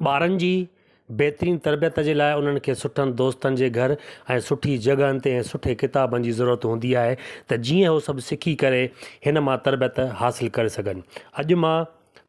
ॿारनि जी बहितरीन तरबियत जे लाइ उन्हनि खे सुठनि दोस्तनि जे घर ऐं सुठी जॻहनि ते ऐं सुठे किताबनि जी ज़रूरत हूंदी आहे त जीअं उहो सभु सिखी करे हिन मां तरबियत हासिलु करे सघनि। अॼु मां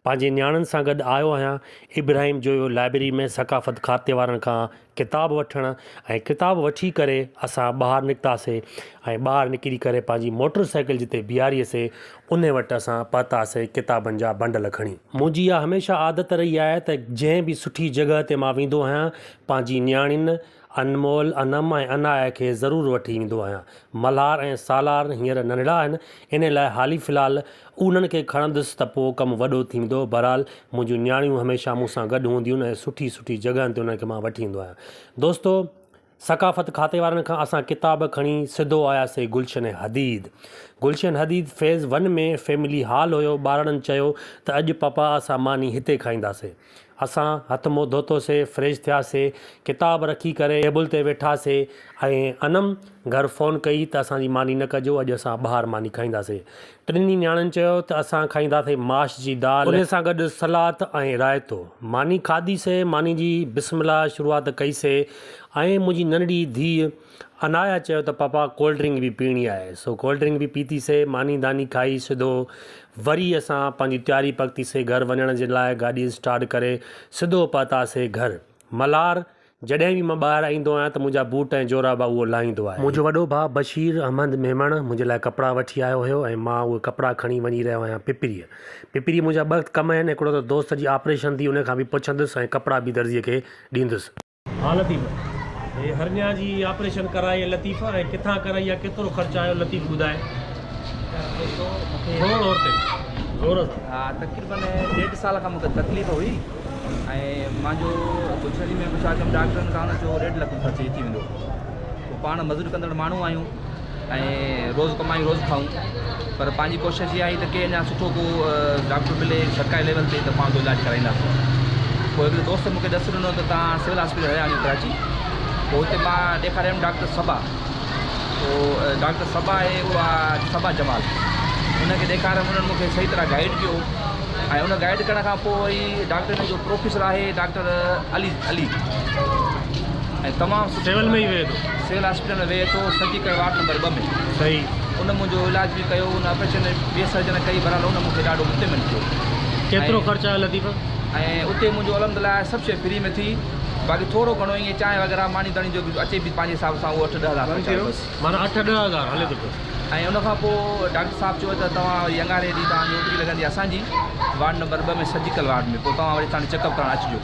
पंहिंजे नियाणियुनि सां गॾु आयो आहियां इब्राहिम जोयो लाइब्रेरी में सकाफ़त खाते वारनि खां किताब वठणु ऐं किताब वठी करे असां ॿाहिरि निकितासीं ऐं ॿाहिरि निकिरी करे पंहिंजी मोटर साइकिल जिते बीहारीसीं उन वटि असां पहुतासीं किताबनि जा बंडल खणी। मुंहिंजी इहा हमेशह आदत रही आहे त जंहिं बि सुठी जॻह ते मां वेंदो आहियां पंहिंजी नियाणियुनि अनमोल अनम ऐं अनाया खे ज़रूरु वठी ईंदो आहियां। मल्हार ऐं सालार हींअर नंढड़ा आहिनि, इन लाइ हाली फ़िलहालु उन्हनि खे खणंदुसि त पोइ कमु वॾो थींदो। बहरहाल मुंहिंजूं नियाणियूं हमेशह मूंसां गॾु हूंदियूं आहिनि ऐं सुठी सुठी जॻहनि ते उन्हनि खे मां वठी ईंदो आहियां। दोस्तो, सकाफ़त खाते वारनि खां असां किताब खणी सिधो आयासीं गुलशन हदीद। गुलशन हदीद फेज़ 1 में फैमिली हॉल हुयो। ॿारनि चयो त अॼु पापा असां मानी हिते खाईंदासीं। असां हथ मुंहुं धोतोसीं, फ्रेश थियासीं, किताब रखी करे टेबल ते वेठासीं ऐं अनम घर फ़ोन कई त असांजी मानी न कजो, अॼु असां ॿाहिरि मानी खाईंदासीं। टिनी नियाणियुनि चयो त असां खाईंदासीं माश जी दाल, उन सां गॾु सलाद ऐं रायतो। मानी खाधीसीं, मानी जी बिस्मिल्लाह शुरूआत कईसीं ऐं मुंहिंजी नंढड़ी धीउ अनाया चयो त पापा कोल्ड ड्रिंक बि पीअणी आहे। सो कोल्ड ड्रिंक बि पीतीसीं, मानी दानी खाई सिधो वरी असां पंहिंजी तयारी पकतीसीं घर वञण जे लाइ। गाॾी स्टार्ट करे सिधो पहुतासीं घर। मल्हार जॾहिं बि मां ॿाहिरि ईंदो आहियां त मुंहिंजा बूट ऐं जोराबा उहो लाहींदो आहे। मुंहिंजो वॾो भाउ बशीर अहमद मेमण मुंहिंजे लाइ कपिड़ा वठी आयो हुयो ऐं मां उहे कपिड़ा खणी वञी रहियो आहियां पिपरी मुंहिंजा 2 कम आहिनि। हिकिड़ो त दोस्त जी ऑपरेशन थी, उन खां बि पुछंदुसि ऐं कपिड़ा बि दर्जीअ खे ॾींदुसि। हा लतीफ़, हे हरनिया जी ऑपरेशन कराई आहे लतीफ़, ऐं किथां कराई आहे, केतिरो ख़र्चु आयो लतीफ़ ॿुधाए। हाँ, तकरीबन 1.5 साल खां मूंखे तकलीफ़ हुई ऐं मुंहिंजो गुलशनी में छा कमु डॉक्टरनि खां हुन चयो 1.5 लख ख़र्चु थी वेंदो। पोइ पाण मज़दूरी कंदड़ माण्हू आहियूं ऐं रोज़ु कमायूं रोज़ु खाऊं, पर पंहिंजी कोशिशि इहा आई त के अञा सुठो को डॉक्टर मिले सरकारी लेवल ते त पाण जो इलाजु कराईंदासीं। पोइ हिकिड़े दोस्त मूंखे ॾस ॾिनो त तव्हां सिविल हॉस्पिटल हलिया वञो कराची। पोइ हुते मां ॾेखारियुमि डॉक्टर सबा। पोइ डॉक्टर सबा आहे, उहा सबा जमाल, उनखे ॾेखारियुमि। उन्हनि मूंखे सही तरह गाइड कयो ऐं उन गाइड करण खां पोइ वरी डॉक्टर जो प्रोफेसर आहे डॉक्टर अली ऐं तमामु सिविल में ई वेहे थो, सिविल हॉस्पिटल में वेहे थो, सर्जिकल वार्ड नंबर 2 में। सही। उन मुंहिंजो इलाज बि कयो, उन ऑपरेशन 2 सर्जन कई, बराबरि उन मूंखे ॾाढो मुतमिन कयो। केतिरो ख़र्चु आयो लतीफ़? ऐं उते मुंहिंजो अलहमदिल्ला सभु शइ फ्री में थी। बाक़ी थोरो घणो ईअं चांहि वग़ैरह मानी दानी जो बि अचे बि पंहिंजे हिसाब सां उहो 8-10 हज़ार माना 8-10 हज़ार हले थो पियो। ऐं उनखां पोइ डॉक्टर साहब चयो त तव्हां वरी यंगारे ॾींहुं तव्हांजी नौकरी लॻंदी असांजी वार्ड नंबर 2 में सर्जिकल वार्ड में, पोइ तव्हां वरी तव्हांखे चेकअप करणु अचिजो।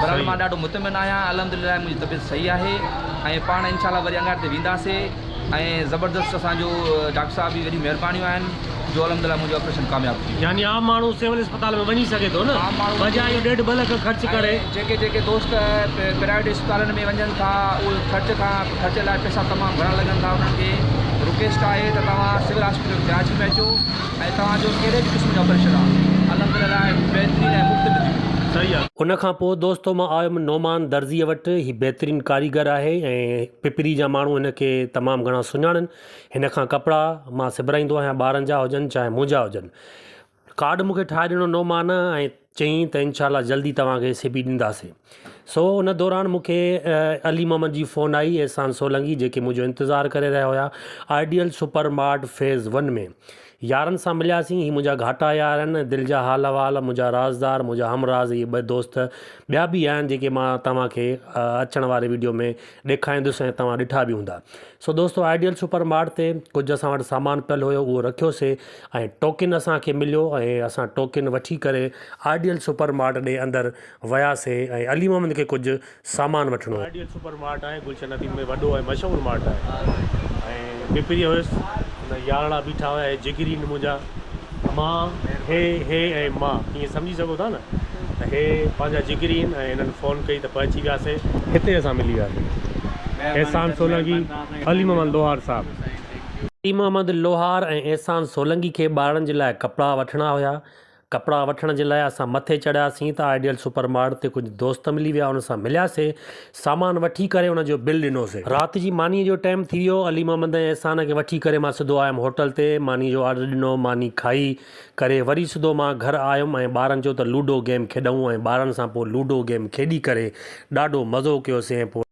बराबरि मां ॾाढो मुतमिन आहियां, अलहमदिल्ला मुंहिंजी तबियत सही आहे ऐं पाण इनशाला वरी अंगारे ते वेंदासीं ऐं ज़बरदस्त असांजो डॉक्टर साहब बि वॾी महिरबानियूं आहिनि जो अलहमदिल्ला मुंहिंजो ऑपरेशन कामयाबु थी। यानी आम माण्हू सिविल अस्पताल में वञी सघे थो न, आम माण्हू बजाय 1.5-2 लख ख़र्चु करे। जेके दोस्त प्राइवेट अस्पतालनि में वञनि था उहे ख़र्च लाइ पैसा तमामु घणा लॻनि था। उन्हनि खे रिक्वेस्ट आहे त तव्हां सिविल हॉस्पिटल कराची में अचो ऐं तव्हांजो कहिड़े बि क़िस्म जो ऑपरेशन आहे अलहमदिल्ला बहितरीन ऐं मुफ़्त में थी। सही आहे। उनखां पोइ दोस्तो मां आयुमि नोमान दर्ज़ीअ वटि। ही बहितरीनु कारीगर आहे ऐं पिपरी जा माण्हू हिन खे तमामु घणा सुञाणनि। हिन खां कपिड़ा मां सिबराईंदो आहियां, ॿारनि जा हुजनि चाहे मुंहिंजा हुजनि। कार्ड मूंखे ठाहे ॾिनो नोमान ऐं चयईं त इनशाला जल्दी तव्हांखे सिबी ॾींदासीं। सो उन दौरान मूंखे अली मोहम्मद जी फ़ोन आई, एहसान सोलंकी, जेके मुंहिंजो इंतज़ारु करे रहिया हुया आइडियल सुपर मार्ट फेज़ 1 में। यारनि सां मिलियासीं। ही मुंहिंजा घाटा यार आहिनि, दिलि जा हाल अहवाल, मुंहिंजा राज़दार, मुंहिंजा हमराज़, इहे 2 दोस्त ॿिया बि आहिनि जेके मां तव्हांखे अचण वारे वीडियो में ॾेखारींदुसि ऐं तव्हां ॾिठा बि हूंदा। सो दोस्तो, आइडियल सुपर मार्ट ते कुझु असां वटि सामान पियल हुयो, उहो रखियोसीं ऐं टोकिन असांखे मिलियो ऐं असां टोकिन वठी करे आइडियल सुपर मार्ट ॾे अंदरि वियासीं ऐं अली मोहम्मद खे कुझु सामान वठिणो। आइडियल सुपर मार्ट आहे गुलशन हदीद में, वॾो ऐं मशहूरु मार्ट आहे ऐं पिपरी हुयुसि, यारड़ा बीठा हुआ ऐं जिगरीन मुंहिंजा, मां हे ऐं मां, ईअं सम्झी सघो था न त हे पंहिंजा जिगरीन ऐं हिननि फ़ोन कई त पहुची वियासीं। हिते असां मिली वियासीं। एहसान सोलंकी, अली मोहम्मद लोहार साहब। अली मोहम्मद लोहार ऐं एहसान सोलंकी खे ॿारनि जे लाइ कपिड़ा वठिणा हुया। कपिड़ा वठण जे लाइ असां मथे चढ़ियासीं त आइडियल सुपर मार्ट ते कुझु दोस्त मिली विया, उन सां मिलियासीं, सामान वठी करे उन जो बिल ॾिनोसीं। राति जी मानीअ जो टाइम थी वियो। अली मोहम्मद ऐं अहसान खे वठी करे मां सिधो आयुमि होटल ते, मानी जो ऑडर ॾिनो, मानी खाई करे वरी सिधो मां घर आयुमि ऐं ॿारनि चयो त लूडो गेम खेॾूं, ऐं ॿारनि सां पोइ लूडो गेम खेॾी करे ॾाढो मज़ो कयोसीं। ऐं पोइ